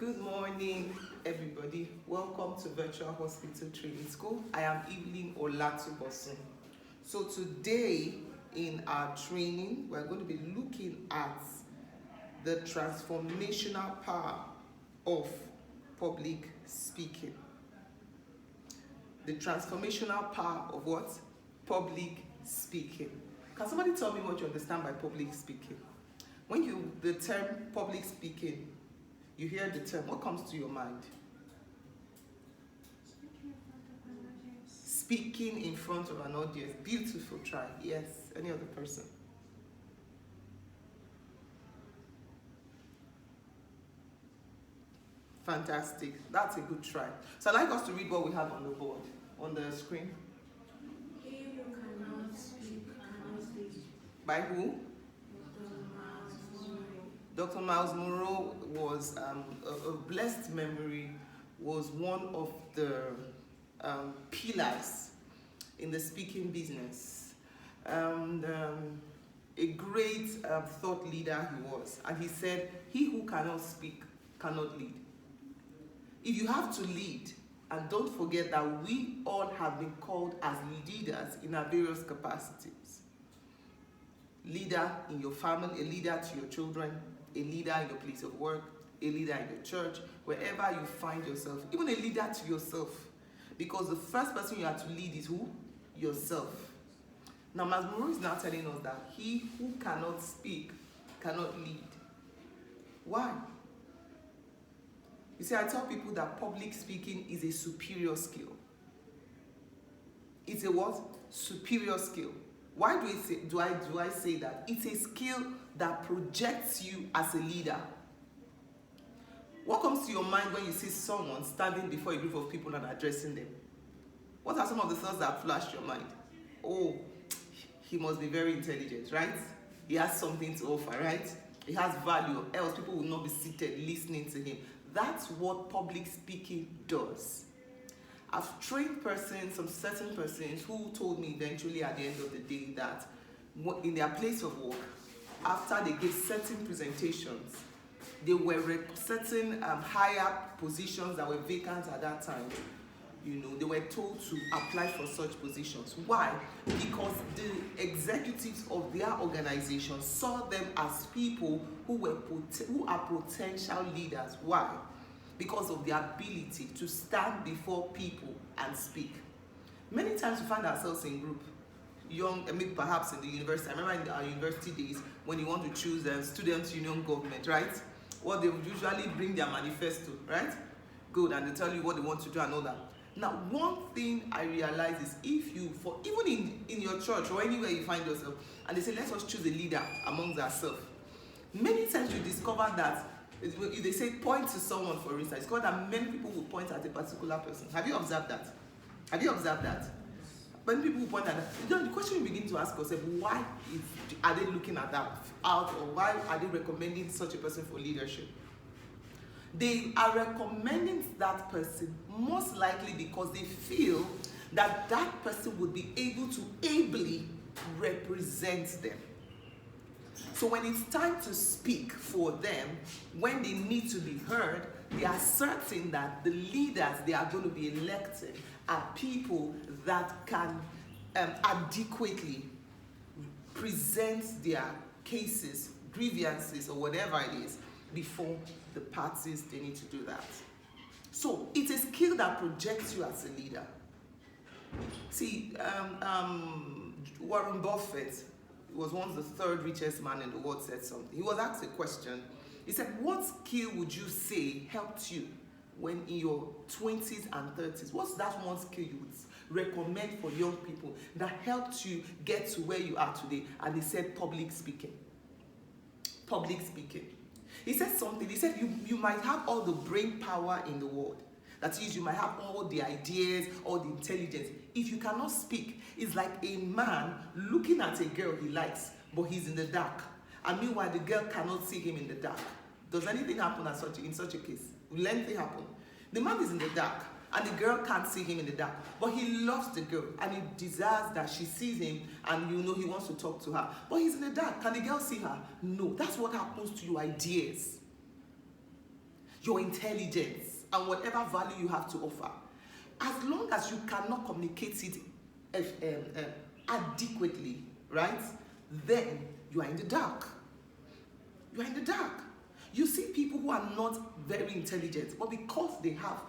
Good morning, everybody. Welcome to Virtual Hospital Training School. I am Evelyn Olatubosun. So today in our training, we're going to be looking at the transformational power of public speaking. The transformational power of what? Public speaking. Can somebody tell me what you understand by public speaking? When the term public speaking, you hear the term, what comes to your mind? Speaking in front of an audience. Beautiful try. Yes. Any other person? Fantastic. That's a good try. So I'd like us to read what we have on the board, on the screen. He who cannot speak cannot lead. By who? Dr. Miles Monroe was a blessed memory, was one of the pillars in the speaking business. A great thought leader he was. And he said, he who cannot speak cannot lead. If you have to lead, and don't forget that we all have been called as leaders in our various capacities. Leader in your family, a leader to your children, a leader in your place of work, a leader in your church, wherever you find yourself, even a leader to yourself. Because the first person you have to lead is who? Yourself. Now, Mas Monroe is now telling us that he who cannot speak cannot lead. Why? You see, I tell people that public speaking is a superior skill. It's a what? Superior skill. Why do I say that? It's a skill that projects you as a leader. What comes to your mind when you see someone standing before a group of people and addressing them? What are some of the thoughts that flash your mind? Oh, he must be very intelligent, right? He has something to offer, right? He has value, else people will not be seated listening to him. That's what public speaking does. I've trained some certain persons who told me eventually at the end of the day that in their place of work, after they gave certain presentations, they were certain higher positions that were vacant at that time. They were told to apply for such positions. Why? Because the executives of their organization saw them as people who are potential leaders. Why? Because of their ability to stand before people and speak. Many times we find ourselves in group, perhaps in the university. I remember in our university days when you want to choose student union government, right? What they would usually bring their manifesto, right? Good, and they tell you what they want to do and all that. Now, one thing I realize is even in your church or anywhere you find yourself, and they say, let us choose a leader amongst ourselves. Many times you discover that if they say point to someone, for instance, it's called that many people will point at a particular person. Have you observed that? Have you observed that? Many people will point at that. The question you begin to ask yourself, why are they looking at that out, or why are they recommending such a person for leadership? They are recommending that person most likely because they feel that that person would be able to ably represent them. So when it's time to speak for them, when they need to be heard, they are certain that the leaders they are going to be electing are people that can adequately present their cases, grievances, or whatever it is before the parties they need to do that. So it's a skill that projects you as a leader. See, Warren Buffett was once the third richest man in the world, said something. He was asked a question. He said, what skill would you say helped you when in your 20s and 30s? What's that one skill you would recommend for young people that helped you get to where you are today? And he said, public speaking. Public speaking. He said something. He said, you might have all the brain power in the world. That is, you might have all the ideas, all the intelligence. If you cannot speak, it's like a man looking at a girl he likes, but he's in the dark. And meanwhile, the girl cannot see him in the dark. Does anything happen in such a case? Will anything happen? The man is in the dark, and the girl can't see him in the dark. But he loves the girl, and he desires that she sees him, and he wants to talk to her. But he's in the dark. Can the girl see her? No. That's what happens to your ideas. your intelligence, and whatever value you have to offer. As long as you cannot communicate it adequately, right, then you are in the dark. You are in the dark. You see people who are not very intelligent, but because they have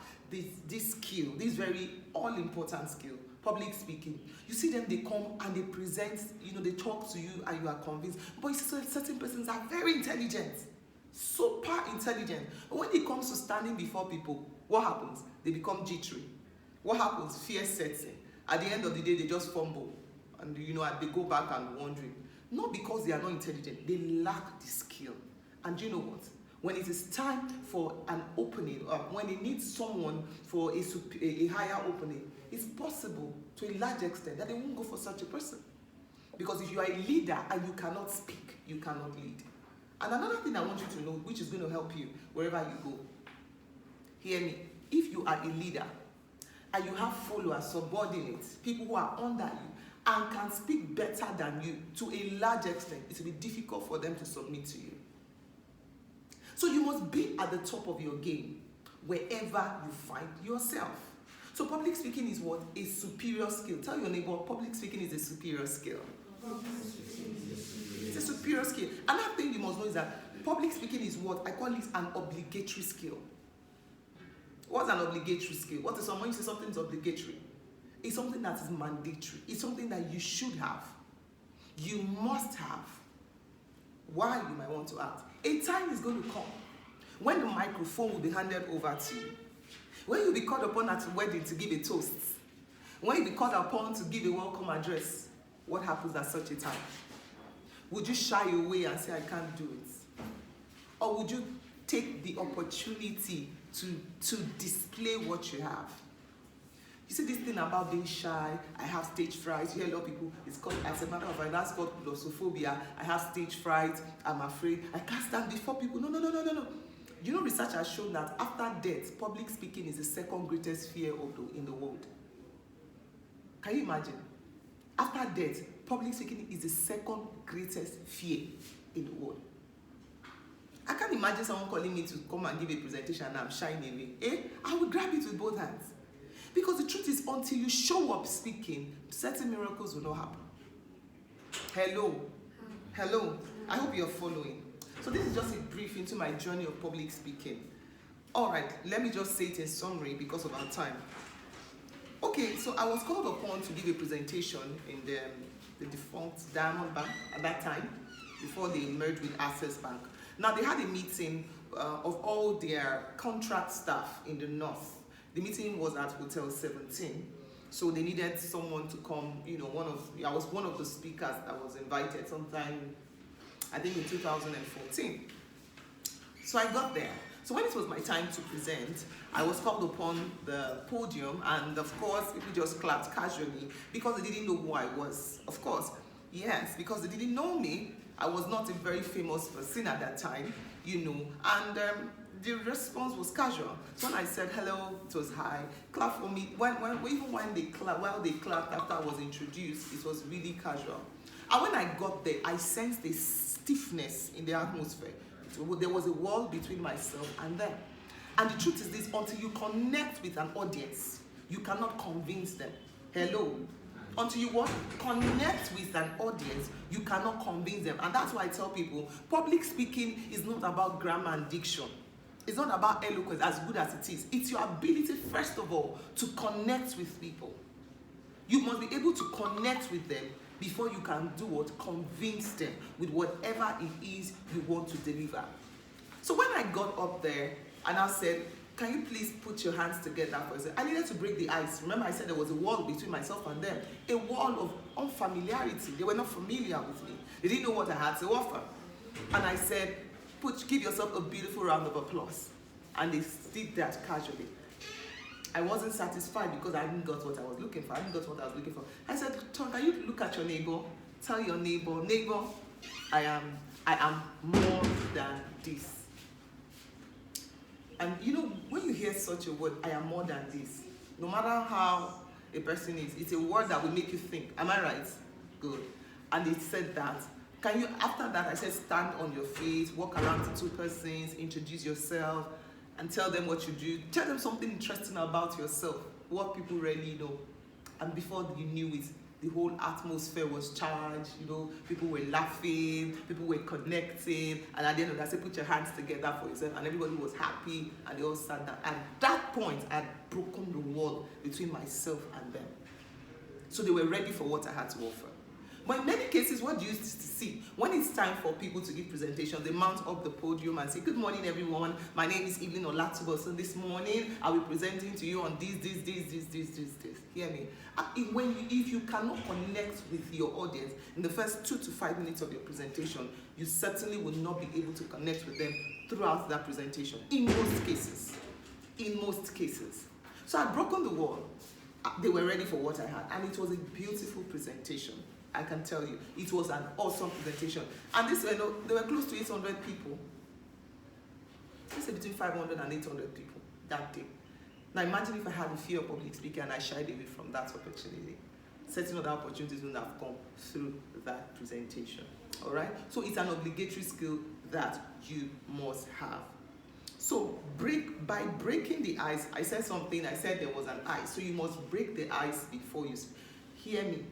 this skill, this very all-important skill, public speaking, you see them, they come and they present, they talk to you and you are convinced. But you see certain persons are very intelligent, super intelligent. But when it comes to standing before people, what happens? They become jittery. What happens? Fear sets in. At the end of the day, they just fumble. And they go back and wondering. Not because they are not intelligent, they lack the skill. And you know what? When it is time for an opening, or when they need someone for a higher opening, it's possible to a large extent that they won't go for such a person. Because if you are a leader and you cannot speak, you cannot lead. And another thing I want you to know, which is going to help you wherever you go, hear me. If you are a leader and you have followers, subordinates, people who are under you, and can speak better than you to a large extent, it will be difficult for them to submit to you. So you must be at the top of your game wherever you find yourself. So public speaking is what? A superior skill. Tell your neighbor, public speaking is a superior skill. It's a superior skill. Another thing you must know is that public speaking is what? I call it an obligatory skill. What's an obligatory skill? What is someone you say something is obligatory? It's something that is mandatory. It's something that you should have. You must have. Why, you might want to ask. A time is going to come when the microphone will be handed over to you. When you'll be called upon at a wedding to give a toast. When you'll be called upon to give a welcome address. What happens at such a time? Would you shy away and say, I can't do it? Or would you take the opportunity to display what you have? You see this thing about being shy, I have stage fright. You hear a lot of people, it's called, as a matter of fact, that's called glossophobia. I have stage fright, I'm afraid, I can't stand before people. No. You know, research has shown that after death, public speaking is the second greatest fear in the world. Can you imagine? After death, public speaking is the second greatest fear in the world. I can't imagine someone calling me to come and give a presentation and I'm shying away. I would grab it with both hands. Because the truth is, until you show up speaking, certain miracles will not happen. Hello. I hope you're following. So this is just a brief into my journey of public speaking. All right, let me just say it in summary because of our time. Okay, so I was called upon to give a presentation in the defunct Diamond Bank at that time, before they merged with Access Bank. Now, they had a meeting of all their contract staff in the north. The meeting was at Hotel 17, so they needed someone to come. I was one of the speakers that was invited sometime, I think in 2014. So I got there. So when it was my time to present, I was called upon the podium, and of course, people just clapped casually because they didn't know who I was. Of course, yes, because they didn't know me. I was not a very famous person at that time, and the response was casual. So when I said hello, it was hi, clap for me. Even while they clapped after I was introduced, it was really casual. And when I got there, I sensed a stiffness in the atmosphere. So there was a wall between myself and them. And the truth is this, until you connect with an audience, you cannot convince them. Hello. Until you connect with an audience, you cannot convince them. And that's why I tell people, public speaking is not about grammar and diction. It's not about eloquence, as good as it is. It's your ability, first of all, to connect with people. You must be able to connect with them before you can do what? Convince them with whatever it is you want to deliver. So when I got up there and I said, can you please put your hands together for a second? I needed to break the ice. Remember I said there was a wall between myself and them. A wall of unfamiliarity. They were not familiar with me. They didn't know what I had to offer. And I said, give yourself a beautiful round of applause. And they did that casually. I wasn't satisfied because I didn't got what I was looking for. I said, Tom, can you look at your neighbor? Tell your neighbor, I am more than this. And when you hear such a word, I am more than this, no matter how a person is, it's a word that will make you think. Am I right? Good. And they said that. After that, I said, stand on your feet, walk around to two persons, introduce yourself. and tell them what you do. Tell them something interesting about yourself, what people really know. And before you knew it, the whole atmosphere was charged, people were laughing, people were connecting, and at the end of that, say, put your hands together for yourself, and everybody was happy, and they all sat down. At that point, I had broken the wall between myself and them. So they were ready for what I had to offer. But in many cases, what you used to see, when it's time for people to give presentations, they mount up the podium and say, good morning, everyone. My name is Evelyn Olatubo. So this morning, I'll be presenting to you on this. Hear me? If you cannot connect with your audience in the first 2 to 5 minutes of your presentation, you certainly will not be able to connect with them throughout that presentation, in most cases. In most cases. So I'd broken the wall. They were ready for what I had, and it was a beautiful presentation. I can tell you, it was an awesome presentation. And there were close to 800 people. Let's say between 500 and 800 people that day. Now imagine if I had a fear of public speaking and I shied away from that opportunity. Certain other opportunities wouldn't have come through that presentation. All right? So it's an obligatory skill that you must have. So by breaking the ice, I said there was an ice. So you must break the ice before you speak. Hear me.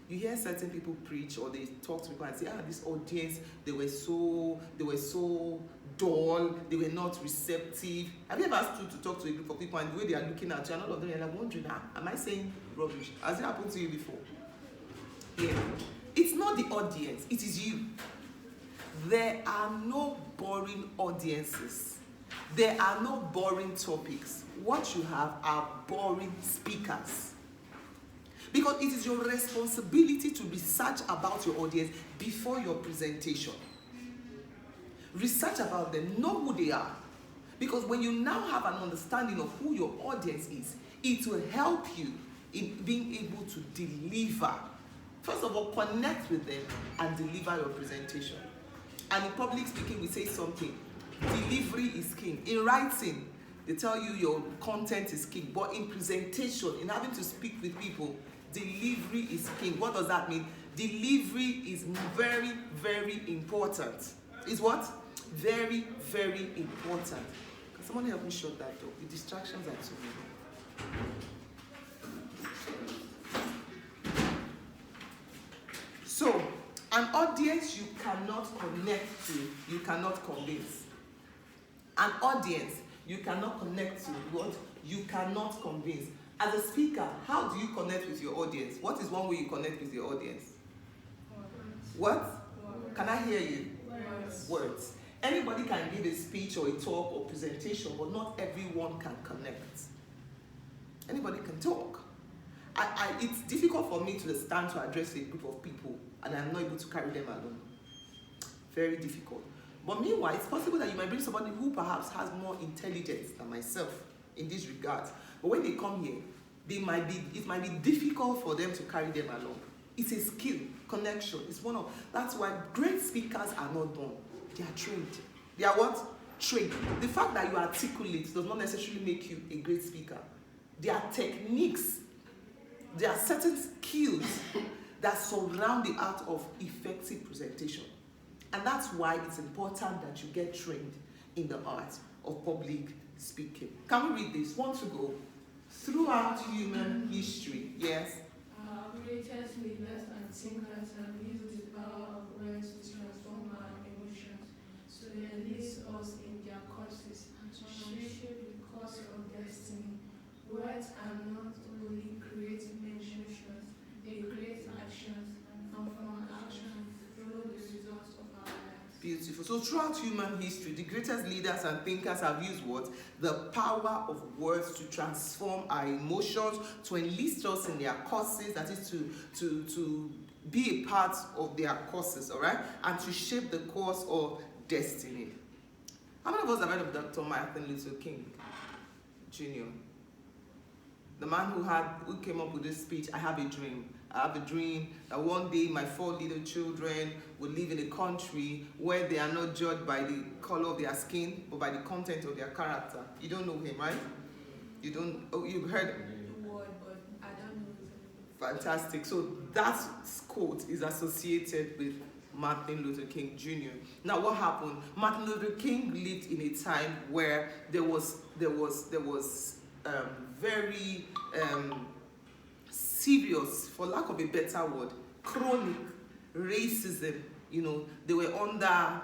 You hear certain people preach or they talk to people and say, this audience, they were so dull, they were not receptive. Have you ever stood to talk to a group of people and the way they are looking at you and all of them, you're like wondering, am I saying rubbish? Has it happened to you before? Yeah. It's not the audience, it is you. There are no boring audiences. There are no boring topics. What you have are boring speakers. Because it is your responsibility to research about your audience before your presentation. Research about them, know who they are. Because when you now have an understanding of who your audience is, it will help you in being able to deliver. First of all, connect with them and deliver your presentation. And in public speaking, we say something. Delivery is king. In writing, they tell you your content is king. But in presentation, in having to speak with people, delivery is king. What does that mean? Delivery is very, very important. Is what? Very, very important. Can someone help me shut that door? The distractions are too many. So, an audience you cannot connect to, you cannot convince. An audience you cannot connect to, what? You cannot convince. As a speaker, how do you connect with your audience? What is one way you connect with your audience? What? Words. Can I hear you? Words. Anybody can give a speech or a talk or presentation, but not everyone can connect. Anybody can talk. It's difficult for me to stand to address a group of people and I'm not able to carry them alone. Very difficult. But meanwhile, it's possible that you might bring somebody who perhaps has more intelligence than myself in this regard. But when they come here, it might be difficult for them to carry them along. It's a skill, connection. That's why great speakers are not born. They are trained. They are what? Trained. The fact that you are articulate does not necessarily make you a great speaker. There are techniques. There are certain skills that surround the art of effective presentation. And that's why it's important that you get trained in the art of public speaking. Can we read this? Want to go? Throughout human history, yes? Our greatest leaders and thinkers have used the power of words to transform our emotions, so they enlist us in their causes and to shape the course of destiny. Words are not only creating emotions, they create actions, and from action flow the results of our lives. Beautiful. So throughout human history, the greatest leaders and thinkers have used what? The power of words to transform our emotions, to enlist us in their causes, that is to be a part of their causes, all right? And to shape the course of destiny. How many of us have heard of Dr. Martin Luther King Jr.? The man who came up with this speech, I have a dream. I have a dream that one day my 4 little children will live in a country where they are not judged by the color of their skin, but by the content of their character. You don't know him, right? You don't, you've heard The word, but I don't know. Fantastic. So that quote is associated with Martin Luther King Jr. Now, what happened? Martin Luther King lived in a time where there was very serious, for lack of a better word, chronic racism. You know, they were under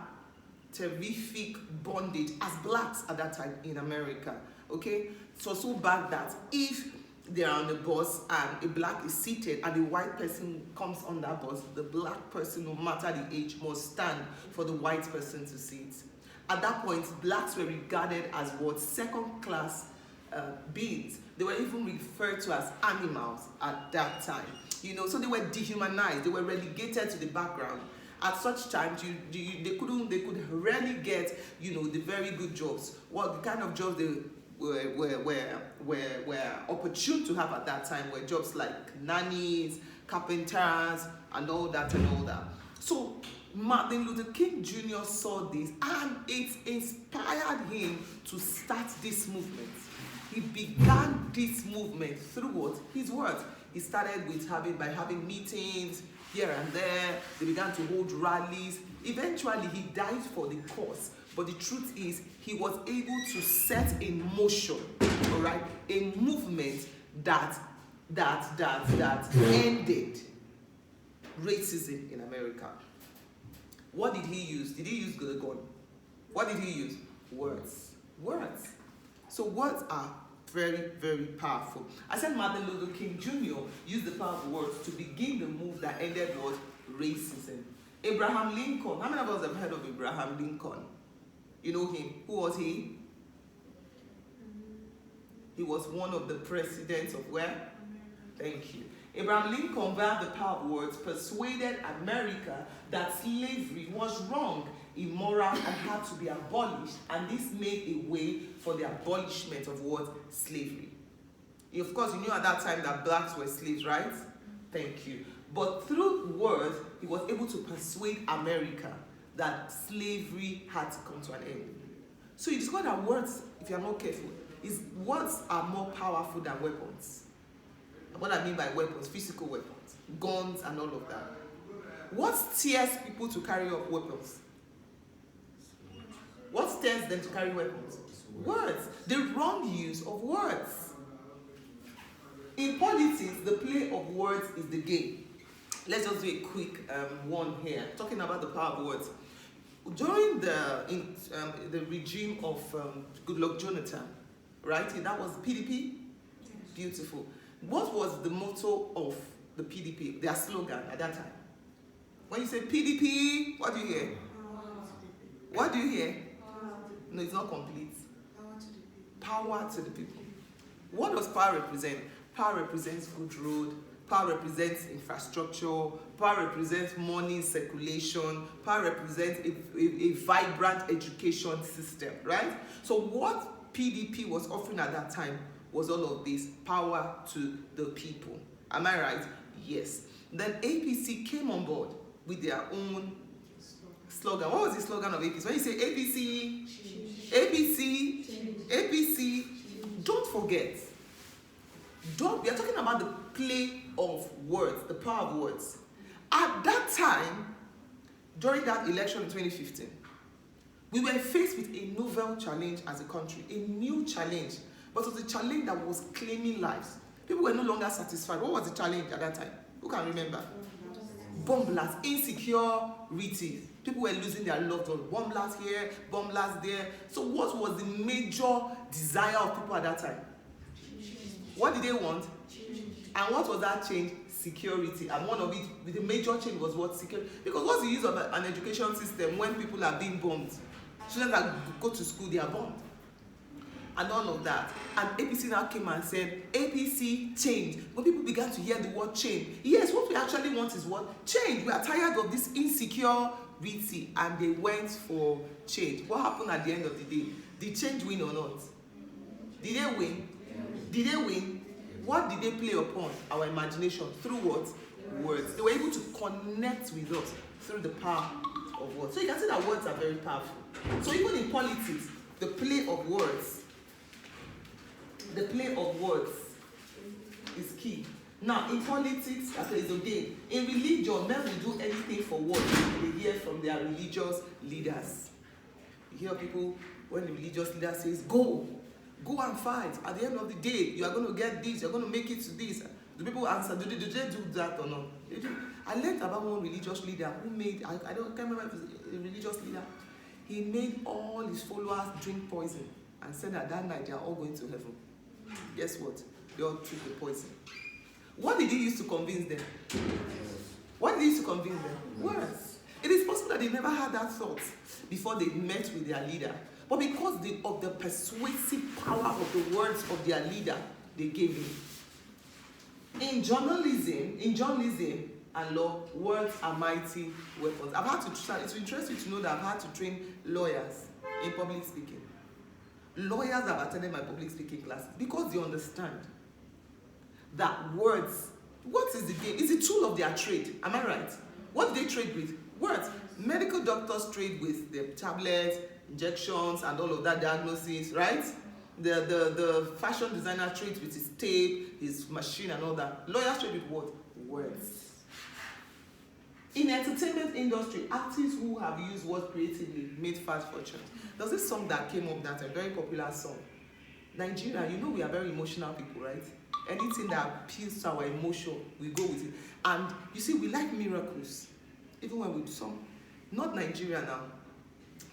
terrific bondage as blacks at that time in America. Okay, so bad that if they are on the bus and a black is seated and a white person comes on that bus, the black person, no matter the age, must stand for the white person to sit. At that point, blacks were regarded as what? Second-class beings. They were even referred to as animals at that time. You know, so they were dehumanized. They were relegated to the background. At such times, they could rarely get, you know, the very good jobs. Well, the kind of jobs they were opportune to have at that time were jobs like nannies, carpenters, and all that and all that. So Martin Luther King Jr. saw this, and it inspired him to start this movement. He began this movement through what? His words. He started with having meetings here and there. They began to hold rallies. Eventually, he died for the cause. But the truth is, he was able to set in motion, all right, a movement that ended racism in America. What did he use? Did he use the gun? What did he use? Words. Words. So words are very, very powerful. I said Martin Luther King Jr. used the power of words to begin the move that ended what? Racism. Abraham Lincoln. How many of us have heard of Abraham Lincoln? You know him. Who was he? He was one of the presidents of where? Thank you. Abraham Lincoln, via the power of words, persuaded America that slavery was wrong, immoral, and had to be abolished. And this made a way for the abolishment of what? Slavery. Of course, you knew at that time that blacks were slaves, right? Thank you. But through words, he was able to persuade America that slavery had to come to an end. So you discover that words, if you're not careful, words are more powerful than weapons. What I mean by weapons, physical weapons, guns and all of that. What steers people to carry up weapons? What steers them to carry weapons? Words. The wrong use of words. In politics, the play of words is the game. Let's just do a quick one here, talking about the power of words. During the regime of Goodluck Jonathan, right? That was PDP. Beautiful. What was the motto of the PDP? Their slogan at that time. When you say PDP, what do you hear? What do you hear? No, it's not complete. Power to the people. What does power represent? Power represents good road. Power represents infrastructure. Power represents money circulation. Power represents a vibrant education system, right? So what PDP was offering at that time was all of this, power to the people. Am I right? Yes. Then APC came on board with their own slogan. What was the slogan of APC? When you say APC, APC, don't forget. We are talking about the play of words, the power of words. At that time, during that election in 2015, we were faced with a novel challenge as a country, a new challenge, but it was a challenge that was claiming lives. People were no longer satisfied. What was the challenge at that time? Who can remember? Bomb blasts, insecurity. People were losing their loved ones. Bomb blasts here, bomb blasts there. So what was the major desire of people at that time? What did they want? And what was that change? Security. And one of it, the major change was what? Security. Because what's the use of an education system when people are being bombed? Students that go to school, they are bombed. And all of that. And APC now came and said, APC change. When people began to hear the word change, yes, what we actually want is what? Change. We are tired of this insecurity. And they went for change. What happened at the end of the day? Did change win or not? Did they win? Did they win? What did they play upon? Our imagination. Through what? Words. They were able to connect with us through the power of words. So you can see that words are very powerful. So even in politics, the play of words is key. Now, in politics, that is okay. In religion, men will do anything for what they hear from their religious leaders. You hear people, when the religious leader says, go and fight. At the end of the day, you are going to get this, you're going to make it to this. Do people answer? Do they do that or not? I learned about one religious leader who made, I can't remember if it was a religious leader. He made all his followers drink poison and said that night they are all going to heaven. Guess what? They all took the poison. What did he use to convince them? What did he use to convince them? Words. It is possible that they never had that thought before they met with their leader. But because of the persuasive power of the words of their leader, they gave him. In journalism and law, words are mighty weapons. It's interesting to know that I've had to train lawyers in public speaking. Lawyers have attended my public speaking classes because they understand that words, what is the game? It's a tool of their trade. Am I right? What do they trade with? Words. Medical doctors trade with the tablets, injections, and all of that diagnosis, right? The fashion designer trades with his tape, his machine, and all that. Lawyers trade with what? Words. In entertainment industry, artists who have used words creatively made fast fortunes. There's this song that came up that's a very popular song. Nigeria, you know we are very emotional people, right? Anything that appeals to our emotion, we go with it. And you see, we like miracles. Even when we do some, not Nigeria now,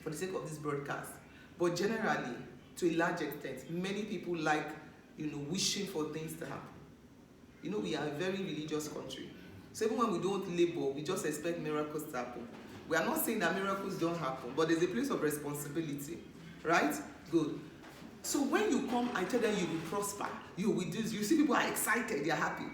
for the sake of this broadcast, but generally, to a large extent, many people like, wishing for things to happen. We are a very religious country. So even when we don't labor, we just expect miracles to happen. We are not saying that miracles don't happen, but there's a place of responsibility, right? Good. So when you come, I tell them you will prosper, you will do this. You see people are excited, they are happy.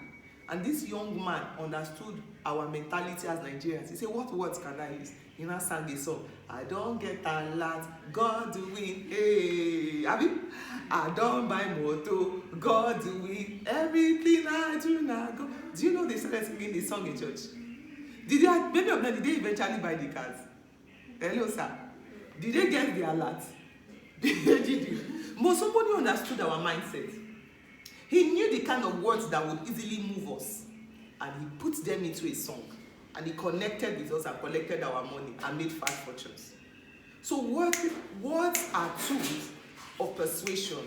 And this young man understood our mentality as Nigerians. He said, what words can I use? He now sang a song. I don't get a lot, God do win. Hey, have you? I don't buy moto, God do win. Everything I do now go. Do you know they started singing this song in church? Many of them, did they eventually buy the cars? Hello, sir. Did they get the alert? Did you? But somebody understood our mindset. He knew the kind of words that would easily move us. And he put them into a song. And he connected with us and collected our money and made fast fortunes. So words are tools of persuasion.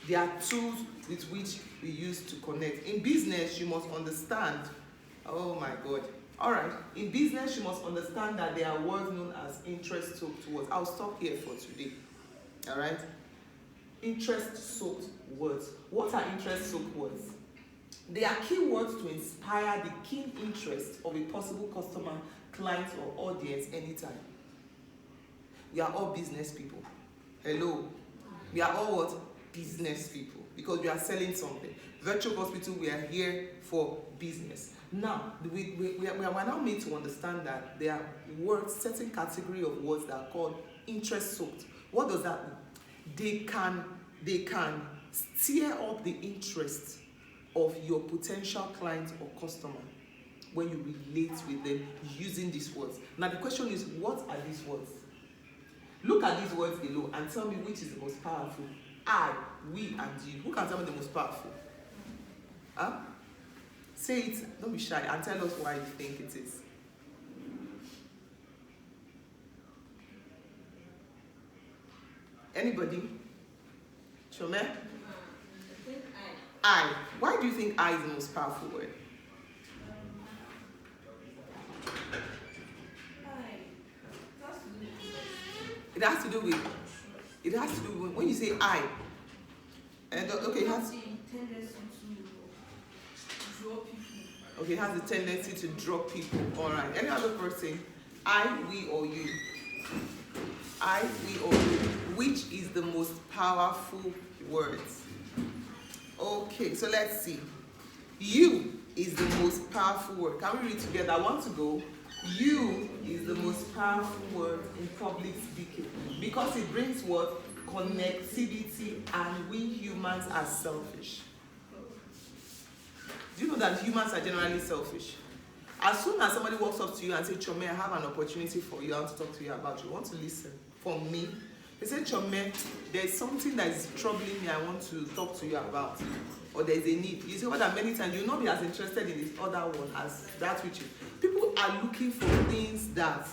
They are tools with which we use to connect. In business, you must understand. Oh my God. All right. In business, you must understand that there are words known as interest-soaked words. I'll stop here for today. All right. Interest-soaked words. What are interest-soaked words? They are keywords to inspire the keen interest of a possible customer, client, or audience anytime. We are all business people. Hello. We are all what? Business people. Because we are selling something. Virtual Hospital, we are here for business. Now, we are now made to understand that there are words, certain category of words that are called interest-soaked. What does that mean? They can stir up the interest of your potential client or customer when you relate with them using these words. Now the question is, what are these words? Look at these words below and tell me which is the most powerful. I, we, and you. Who can tell me the most powerful? Huh? Say it, don't be shy, and tell us why you think it is. Anybody? Shome? I think I. Why do you think I is the most powerful word? It has to do with when you say I. And okay, it has it has a tendency to draw people. All right. Any other person? I, we, or you? I, we, or you? Which is the most powerful word? Okay, so let's see. You is the most powerful word. Can we read together? I want to go. You is the most powerful word in public speaking because it brings what? Connectivity, and we humans are selfish. Do you know that humans are generally selfish? As soon as somebody walks up to you and says, Chome, I have an opportunity for you, I want to talk to you about you, I want to listen. For me, They say, Chome, there's something that is troubling me I want to talk to you about. Or there's a need. You see what that many times you'll not be as interested in this other one as that which you. People are looking for things that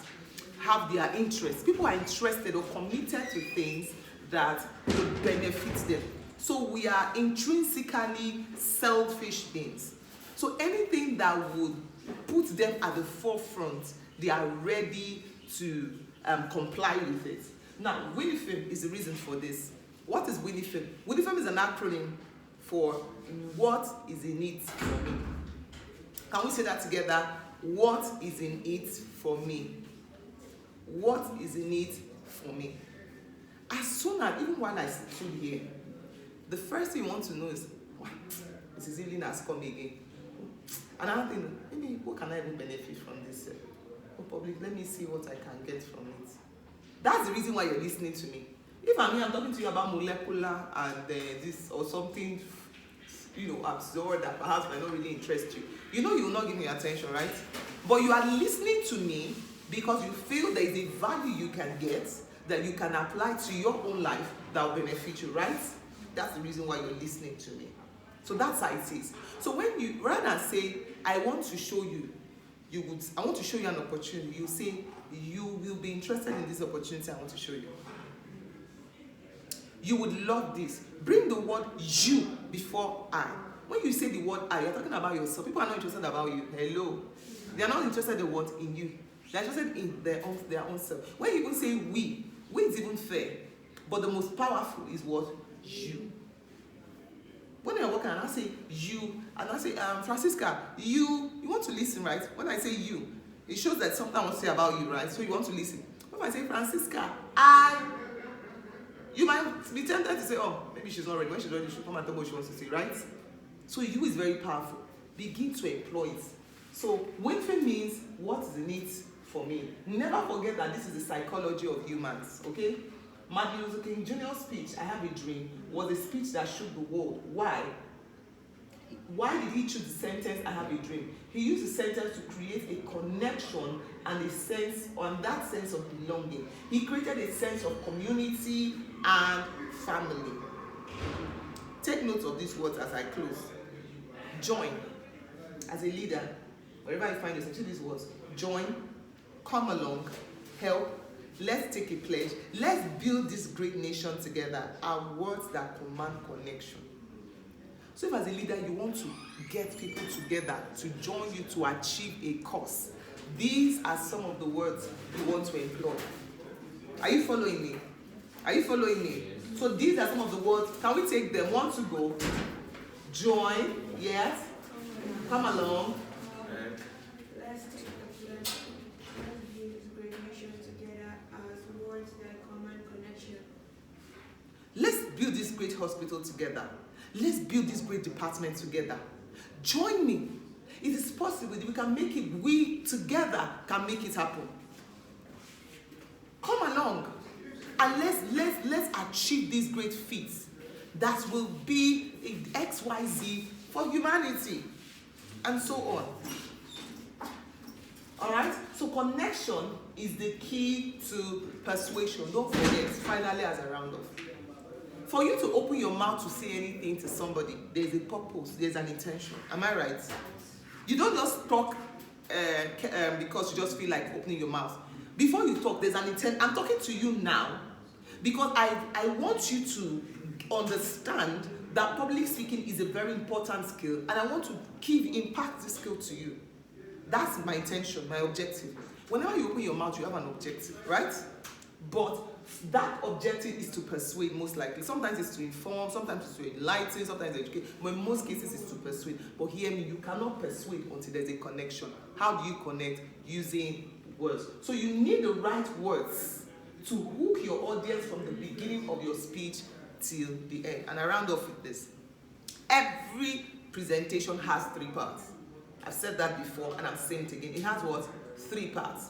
have their interest. People are interested or committed to things that will benefit them. So we are intrinsically selfish beings. So anything that would put them at the forefront, they are ready to comply with it. Now, WINIFIM is the reason for this. What is WINIFIM? WINIFIM is an acronym for what is in it for me. Can we say that together? What is in it for me? What is in it for me? As soon as, even while I stood here, the first thing you want to know is, what? Mrs. Evelyn has come again. Another thing, maybe what can I even benefit from this? Oh, public, let me see what I can get from it. That's the reason why you're listening to me. If I'm here, I'm talking to you about molecular and this or something, absurd that perhaps might not really interest you. You will not give me attention, right? But you are listening to me because you feel there is a value you can get that you can apply to your own life that will benefit you, right? That's the reason why you're listening to me. So that's how it is. So when you, rather than say, I want to show you, I want to show you an opportunity, you say, you will be interested in this opportunity I want to show you. You would love this. Bring the word you before I. When you say the word I, you're talking about yourself. People are not interested about you. Hello. They are not interested in what? In you. They're interested in their own self. When you even say we is even fair. But the most powerful is what? You. When you're working and I say you, and I say, Francisca, you want to listen, right? When I say you, it shows that something I want to say about you, right? So you want to listen. When I say Francisca, you might be tempted to say, oh, maybe she's not ready. When she's ready, she'll come and tell me what she wants to say, right? So you is very powerful. Begin to employ it. So WINIFIM means what is in it for me. Never forget that this is the psychology of humans, okay? Martin Luther King Jr.'s speech, I Have a Dream, was a speech that shook the world. Why? Why did he choose the sentence, I have a dream? He used the sentence to create a connection and a sense, on that sense of belonging. He created a sense of community and family. Take note of these words as I close. Join. As a leader, wherever you find yourself, see these words. Join, come along, help, let's take a pledge, let's build this great nation together, are words that command connection. So if as a leader you want to get people together to join you to achieve a cause, these are some of the words you want to employ. Are you following me? Are you following me? So these are some of the words. Can we take them? One to go. Join. Yes. Come along. Let's take the pledge. Let's build this great nation together as words that command connection. Let's build this great hospital together. Let's build this great department together. Join me. It is possible. We can make it. We together can make it happen. Come along and let's achieve these great feats that will be XYZ for humanity and so on. All right? So connection is the key to persuasion. Don't forget, finally, as a round off. For you to open your mouth to say anything to somebody, there's a purpose, there's an intention. Am I right? You don't just talk because you just feel like opening your mouth. Before you talk, there's an intent. I'm talking to you now because I want you to understand that public speaking is a very important skill, and I want to impact this skill to you. That's my intention, my objective. Whenever you open your mouth, you have an objective, right? But that objective is to persuade, most likely. Sometimes it's to inform, sometimes it's to enlighten, sometimes it's to educate, but in most cases it's to persuade. But hear me, you cannot persuade until there's a connection. How do you connect? Using words. So you need the right words to hook your audience from the beginning of your speech till the end. And I round off with this. Every presentation has 3 parts. I've said that before and I'm saying it again. It has what? 3 parts.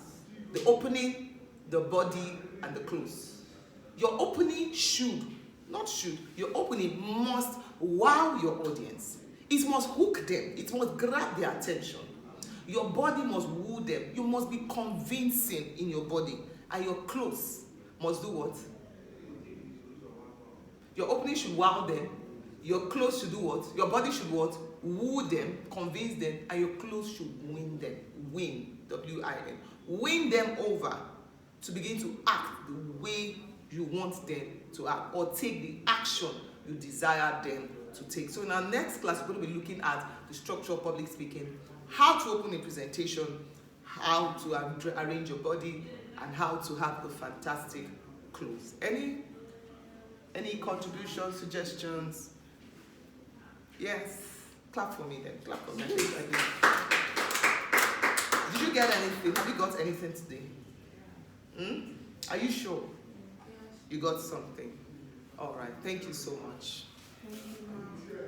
The opening, the body, and the close. Your opening your opening must wow your audience. It must hook them. It must grab their attention. Your body must woo them. You must be convincing in your body. And your close must do what? Your opening should wow them. Your clothes should do what? Your body should what? Woo them, convince them, and your clothes should win them. Win, W-I-N. Win them over to begin to act the way you want them to act, or take the action you desire them to take. So in our next class, we're going to be looking at the structure of public speaking, how to open a presentation, how to arrange your body, and how to have a fantastic clothes. Any contributions, suggestions? Yes. Clap for me then. Clap for me. Did you get anything? Have you got anything today? Are you sure? Yes. You got something? All right. Thank you so much. Thank you, ma'am.